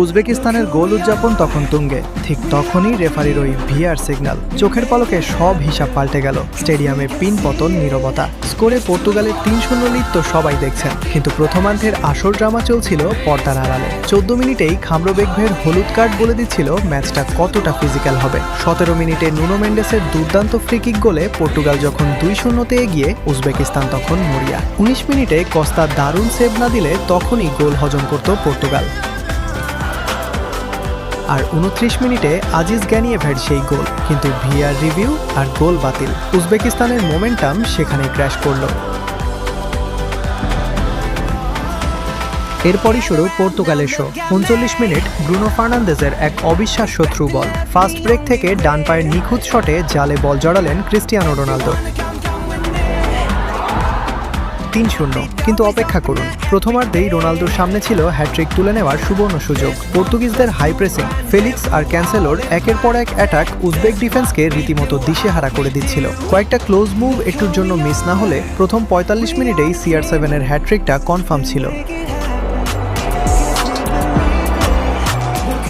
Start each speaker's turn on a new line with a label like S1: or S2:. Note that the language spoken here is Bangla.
S1: উজবেকিস্তানের গোল উদযাপন তখন তুঙ্গে, ঠিক তখনই রেফারির ওই ভিআর সিগন্যাল। চোখের পলকে সব হিসাব পাল্টে গেল। স্টেডিয়ামে পিন পতন, নীরবতা। স্কোরে পর্তুগালের ৩-০ লিড তো সবাই দেখছেন, কিন্তু প্রথমার্ধের আসল ড্রামা চলছিল পর্দার আড়ালে। ১৪ মিনিটেই খামরোবেগভের হলুদ কার্ড বলে দিচ্ছিল ম্যাচটা কতটা ফিজিক্যাল হবে। ১৭ মিনিটে নুনো মেন্ডেসের দুর্দান্ত ফ্রিকিক গোলে পর্তুগাল যখন ২-০-তে এগিয়ে, উজবেকিস্তান তখন মরিয়া। ১৯ মিনিটে কস্তা দারুণ সেভ না দিলে তখনই গোল হজম করত পর্তুগাল। আর ২৯ মিনিটে আজিজ গ্যানিয়েভের সেই গোল, কিন্তু ভিআর রিভিউ আর গোল বাতিল। উজবেকিস্তানের মোমেন্টাম সেখানে ক্র্যাশ করল। এরপরই শুরু পর্তুগালের শো। ৩৯ মিনিট ব্রুনো ফার্নান্দেজের এক অবিশ্বাস্য থ্রু বল। ফাস্ট ব্রেক থেকে ডান পায়ের নিখুঁত শটে জালে বল জড়ালেন ক্রিস্টিয়ানো রোনালদো। ৩-০। কিন্তু অপেক্ষা করুন, প্রথমার্ধেই রোনালদোর সামনে ছিল হ্যাট্রিক তুলে নেওয়ার সুবর্ণ সুযোগ। পর্তুগিজদের হাই প্রেসিং, ফেলিক্স আর ক্যান্সেলোর একের পর এক অ্যাটাক উজবেক ডিফেন্সকে রীতিমতো দিশেহারা করে দিচ্ছিল। কয়েকটা ক্লোজ মুভ একটুর জন্য মিস না হলে প্রথম ৪৫ মিনিটেই CR7-এর হ্যাট্রিকটা কনফার্ম ছিল।